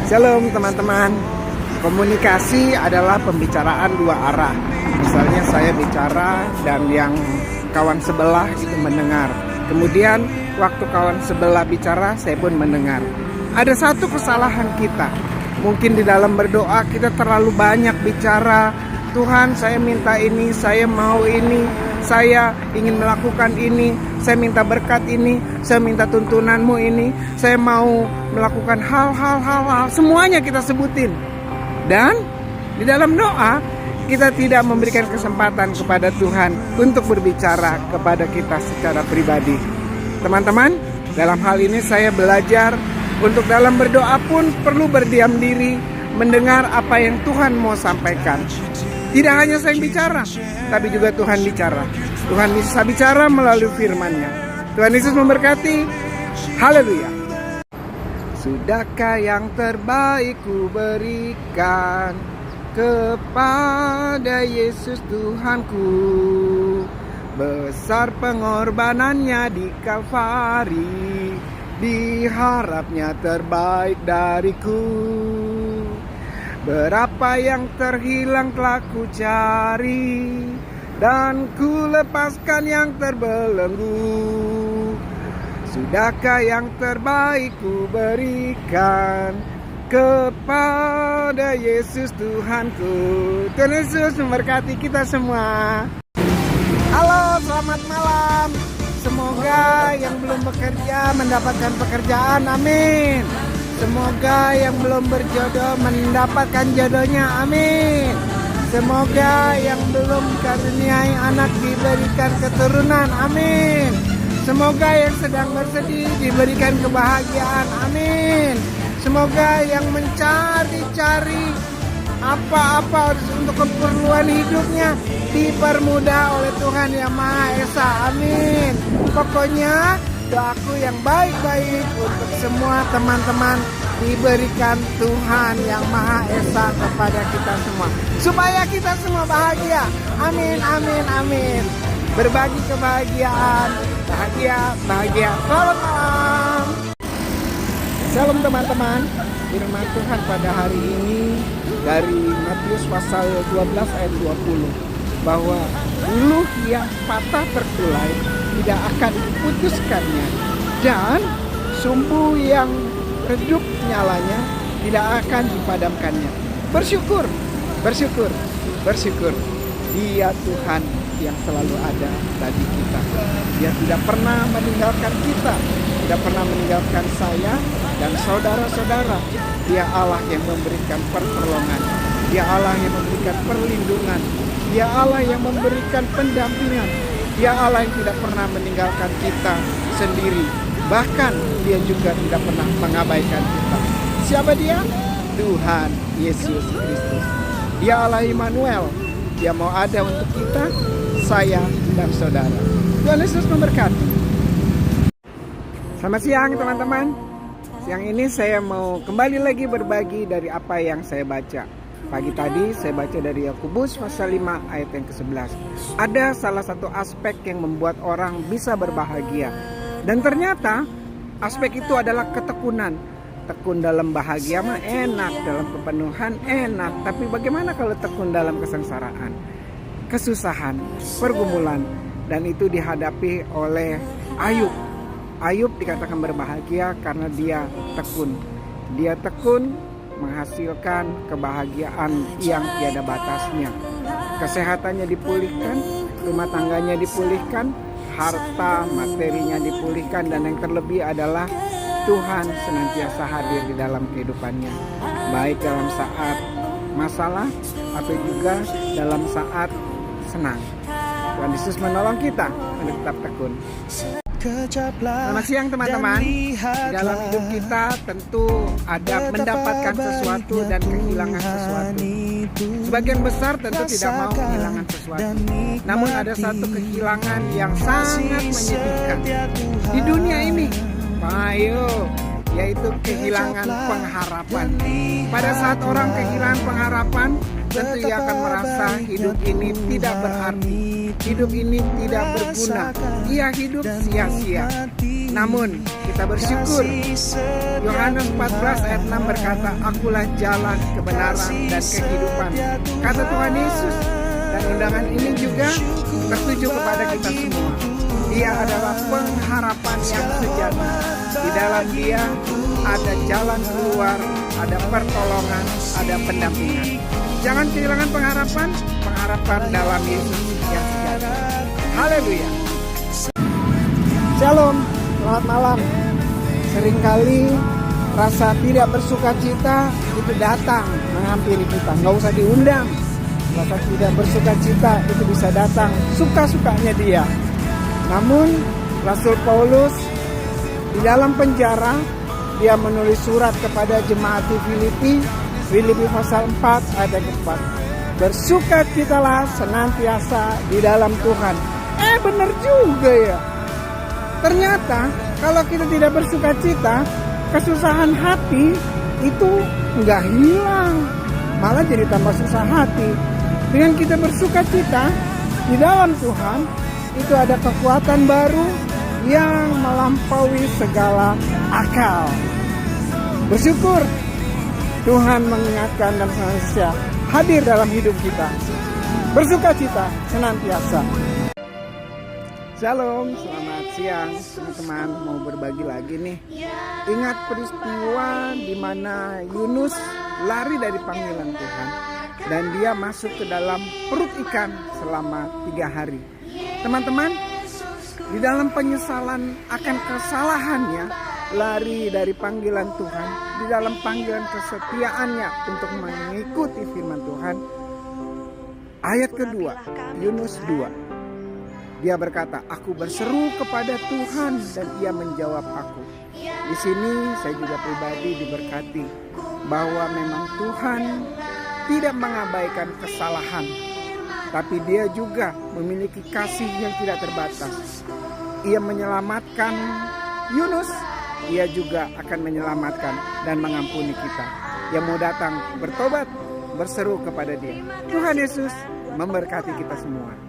Shalom teman-teman. Komunikasi adalah pembicaraan dua arah. Misalnya saya bicara dan yang kawan sebelah itu mendengar. Kemudian waktu kawan sebelah bicara, saya pun mendengar. Ada satu kesalahan kita. Mungkin di dalam berdoa kita terlalu banyak bicara. Tuhan, saya minta ini, saya mau ini, saya ingin melakukan ini, saya minta berkat ini, saya minta tuntunanmu ini, saya mau melakukan hal-hal, semuanya kita sebutin. Dan di dalam doa kita tidak memberikan kesempatan kepada Tuhan untuk berbicara kepada kita secara pribadi. Teman-teman, dalam hal ini saya belajar untuk dalam berdoa pun perlu berdiam diri, mendengar apa yang Tuhan mau sampaikan. Tidak hanya saya yang bicara, tapi juga Tuhan bicara. Tuhan bisa bicara melalui firman-Nya. Tuhan Yesus memberkati. Haleluya. Sudahkah yang terbaik ku berikan kepada Yesus Tuhanku? Besar pengorbanannya di Kalvari, diharapnya terbaik dariku. Berapa yang terhilang telah ku cari, dan ku lepaskan yang terbelenggu. Sudahkah yang terbaik ku berikan kepada Yesus Tuhanku? Tuhan Yesus memberkati kita semua. Halo, selamat malam. Semoga yang belum bekerja mendapatkan pekerjaan, amin. Semoga yang belum berjodoh mendapatkan jodohnya, amin. Semoga yang belum karuniai anak diberikan keturunan, amin. Semoga yang sedang bersedih diberikan kebahagiaan, amin. Semoga yang mencari-cari apa-apa untuk keperluan hidupnya dipermudah oleh Tuhan Yang Maha Esa, amin. Pokoknya doaku yang baik-baik untuk semua teman-teman diberikan Tuhan Yang Maha Esa kepada kita semua, supaya kita semua bahagia, amin, amin, amin. Berbagi kebahagiaan, bahagia. Selamat malam. Shalom teman-teman. Firman Tuhan pada hari ini dari Matius pasal 12 ayat 20, bahwa buluh yang patah terkulai tidak akan diputuskannya, dan sumbu yang redup nyalanya tidak akan dipadamkannya. Bersyukur. Dia Tuhan yang selalu ada bagi kita. Dia tidak pernah meninggalkan kita, tidak pernah meninggalkan saya dan saudara-saudara. Dia Allah yang memberikan pertolongan, Dia Allah yang memberikan perlindungan, Dia Allah yang memberikan pendampingan, Dia Allah yang tidak pernah meninggalkan kita sendiri. Bahkan Dia juga tidak pernah mengabaikan kita. Siapa Dia? Tuhan Yesus Kristus. Dia Allah Immanuel. Dia mau ada untuk kita, saya dan saudara. Tuhan Yesus memberkati. Selamat siang teman-teman. Siang ini saya mau kembali lagi berbagi dari apa yang saya baca. Pagi tadi saya baca dari Yakobus pasal 5 ayat yang ke-11. Ada salah satu aspek yang membuat orang bisa berbahagia. Dan ternyata aspek itu adalah ketekunan. Tekun dalam bahagia mah enak, dalam kepenuhan enak. Tapi bagaimana kalau tekun dalam kesengsaraan, kesusahan, pergumulan? Dan itu dihadapi oleh Ayub. Ayub dikatakan berbahagia karena dia tekun. Dia tekun menghasilkan kebahagiaan yang tiada batasnya. Kesehatannya dipulihkan, rumah tangganya dipulihkan, harta materinya dipulihkan, dan yang terlebih adalah Tuhan senantiasa hadir di dalam kehidupannya, baik dalam saat masalah atau juga dalam saat senang. Tuhan Yesus menolong kita untuk tetap tekun. Selamat siang teman-teman. Di dalam hidup kita tentu ada mendapatkan sesuatu dan kehilangan sesuatu. Sebagian besar tentu tidak mau kehilangan sesuatu. Namun ada satu kehilangan yang sangat menyedihkan di dunia ini, yaitu kehilangan pengharapan. Pada saat orang kehilangan pengharapan, tentu ia akan merasa hidup ini tidak berarti. hidup ini tidak berguna, ia hidup sia-sia. Namun kita bersyukur, Yohanes 14 ayat 6 berkata, akulah jalan, kebenaran, dan kehidupan, kata Tuhan Yesus. Dan undangan ini juga tertuju kepada kita semua. Dia adalah pengharapan yang sejati. Di dalam Dia ada jalan keluar, ada pertolongan, ada pendampingan. Jangan kehilangan pengharapan dalam Yesus yang sejati. Haleluya. Shalom, selamat malam. Seringkali rasa tidak bersukacita itu datang menghampiri kita, nggak usah diundang. Rasa tidak bersukacita itu bisa datang suka-sukanya dia. Namun Rasul Paulus di dalam penjara, dia menulis surat kepada jemaat di Filipi pasal 4 ayat 4. Bersukacitalah senantiasa di dalam Tuhan. Benar juga ya. Ternyata kalau kita tidak bersukacita, kesusahan hati itu nggak hilang, malah jadi tambah susah hati. Dengan kita bersukacita di dalam Tuhan, itu ada kekuatan baru yang melampaui segala akal. Bersyukur Tuhan mengingatkan dan senantiasa hadir dalam hidup kita. Bersukacita senantiasa. Shalom, selamat siang teman-teman. Mau berbagi lagi nih. Ingat peristiwa di mana Yunus lari dari panggilan Tuhan dan dia masuk ke dalam perut ikan selama 3 hari. Teman-teman, di dalam penyesalan akan kesalahannya, lari dari panggilan Tuhan, di dalam panggilan kesetiaannya untuk mengikuti firman Tuhan. Ayat kedua, Yunus 2. Dia berkata, aku berseru kepada Tuhan dan Ia menjawab aku. Di sini saya juga pribadi diberkati bahwa memang Tuhan tidak mengabaikan kesalahan, tapi Dia juga memiliki kasih yang tidak terbatas. Ia menyelamatkan Yunus, Ia juga akan menyelamatkan dan mengampuni kita yang mau datang bertobat, berseru kepada Dia. Tuhan Yesus memberkati kita semua.